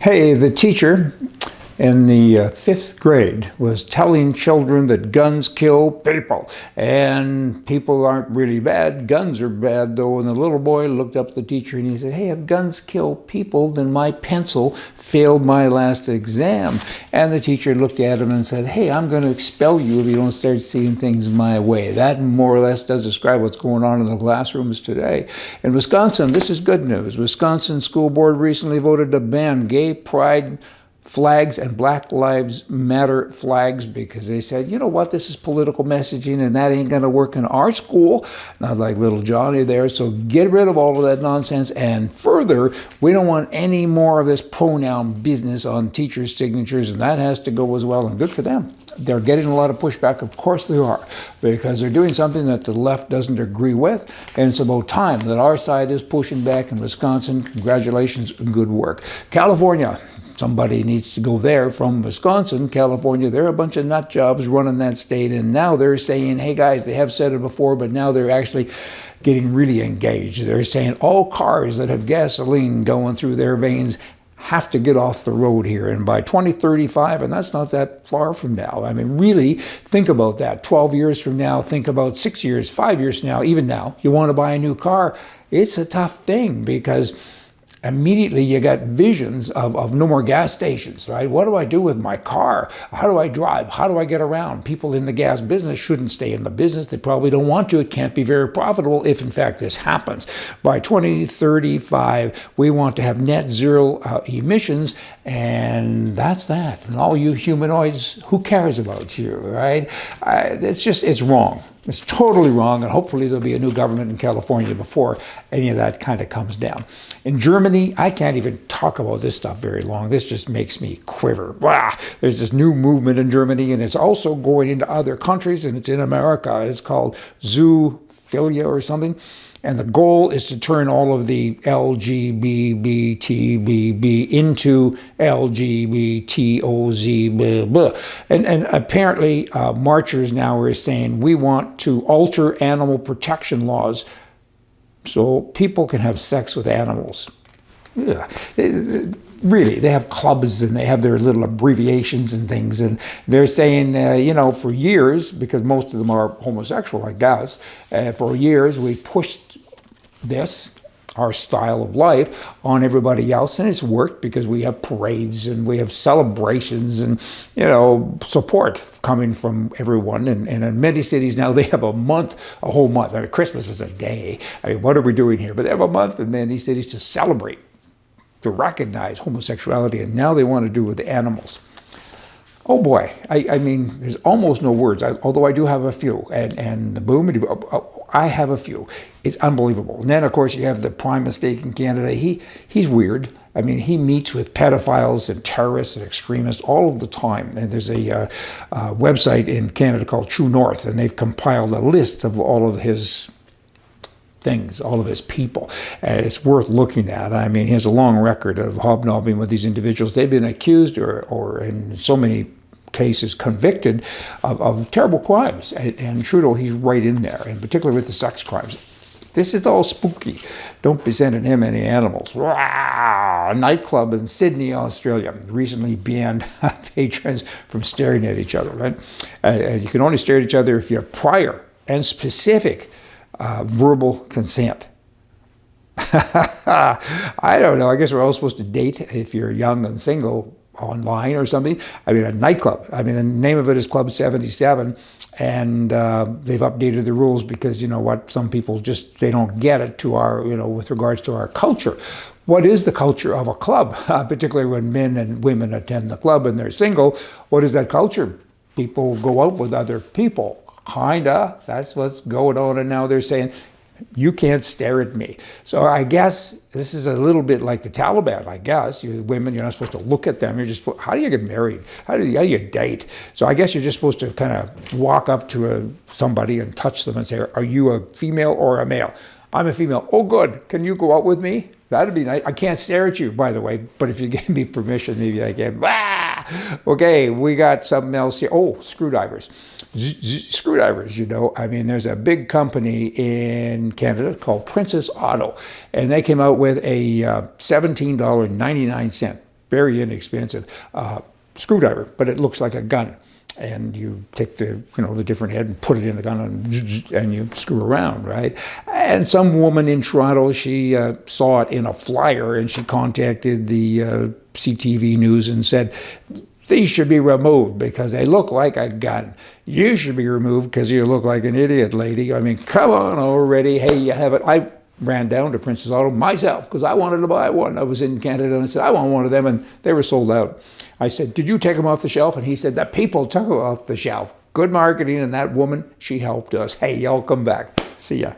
Hey, the teacher in the fifth grade was telling children that guns kill people, and people aren't really bad. Guns are bad, though. And the little boy looked up at the teacher and he said, hey, if guns kill people, then my pencil failed my last exam. And the teacher looked at him and said, hey, I'm going to expel you if you don't start seeing things my way. That more or less does describe what's going on in the classrooms today. In Wisconsin, this is good news. Wisconsin School Board recently voted to ban gay pride flags and Black Lives Matter flags because they said, you know what, this is political messaging and that ain't going to work in our school. Not like little Johnny there. So get rid of all of that nonsense. And further, we don't want any more of this pronoun business on teachers' signatures, and that has to go as well. And good for them. They're getting a lot of pushback. Of course they are, because they're doing something that the left doesn't agree with. And it's about time that our side is pushing back in Wisconsin. Congratulations and good work. California. Somebody needs to go there from Wisconsin, California. There are a bunch of nut jobs running that state, and now they're saying, hey guys, they have said it before, but now they're actually getting really engaged. They're saying all cars that have gasoline going through their veins have to get off the road here. And by 2035, and that's not that far from now. I mean, really think about that. 12 years from now, think about 6 years, 5 years from now, even now, you want to buy a new car. It's a tough thing because immediately you got visions of no more gas stations, right? What do I do with my car? How do I drive? How do I get around? People in the gas business shouldn't stay in the business. They probably don't want to. It can't be very profitable if, in fact, this happens. By 2035, we want to have net zero emissions, and that's that. And all you humanoids, who cares about you, right? It's wrong. It's totally wrong, and hopefully there'll be a new government in California before any of that kind of comes down. In Germany, I can't even talk about this stuff very long. This just makes me quiver. Wow. There's this new movement in Germany, and it's also going into other countries, and it's in America. It's called Zoophilia or something. And the goal is to turn all of the LGBTQI into LGBTOZ, blah, blah. And apparently marchers now are saying we want to alter animal protection laws so people can have sex with animals. Yeah. Really, they have clubs and they have their little abbreviations and things, and they're saying, for years, because most of them are homosexual, I guess, for years we pushed this, our style of life, on everybody else, and it's worked because we have parades and we have celebrations and, support coming from everyone. And in many cities now, they have a whole month. I mean, Christmas is a day. I mean, what are we doing here? But they have a month in many cities to celebrate, to recognize homosexuality, and now they want to do it with animals. Oh boy, I mean, there's almost no words, although I do have a few, and I have a few. It's unbelievable. And then, of course, you have the prime mistake in Canada. He's weird. I mean, he meets with pedophiles and terrorists and extremists all of the time. And there's a website in Canada called True North, and they've compiled a list of all of his things, all of his people. It's worth looking at. I mean, he has a long record of hobnobbing with these individuals. They've been accused or in so many cases convicted of terrible crimes. And Trudeau, he's right in there, and particularly with the sex crimes. This is all spooky. Don't be sending him any animals. A nightclub in Sydney, Australia, recently banned patrons from staring at each other, right? You can only stare at each other if you have prior and specific verbal consent. I don't know. I guess we're all supposed to date if you're young and single online or something. I mean, a nightclub. I mean, the name of it is Club 77, and they've updated the rules because, you know what, some people just, they don't get it to our, with regards to our culture. What is the culture of a club? Particularly when men and women attend the club and they're single. What is that culture? People go out with other people. Kinda. That's what's going on. And now they're saying, you can't stare at me. So I guess this is a little bit like the Taliban, I guess. Women, you're not supposed to look at them. You're just, how do you get married? How do you date? So I guess you're just supposed to kind of walk up to somebody and touch them and say, are you a female or a male? I'm a female. Oh, good. Can you go out with me? That'd be nice. I can't stare at you, by the way, but if you give me permission, maybe I can. Okay, we got something else here. Oh, screwdrivers. Screwdrivers, I mean, there's a big company in Canada called Princess Auto, and they came out with a $17.99 very inexpensive screwdriver, but it looks like a gun. And you take the, the different head and put it in the gun and you screw around, right? And some woman in Toronto, she saw it in a flyer and she contacted the CTV News and said, these should be removed because they look like a gun. You should be removed because you look like an idiot, lady. I mean, come on already. Hey, you have it. I ran down to Princess Auto myself because I wanted to buy one. I was in Canada and I said, I want one of them, and they were sold out. I said, did you take them off the shelf? And he said, the people took them off the shelf. Good marketing, and that woman, she helped us. Hey, y'all come back. See ya.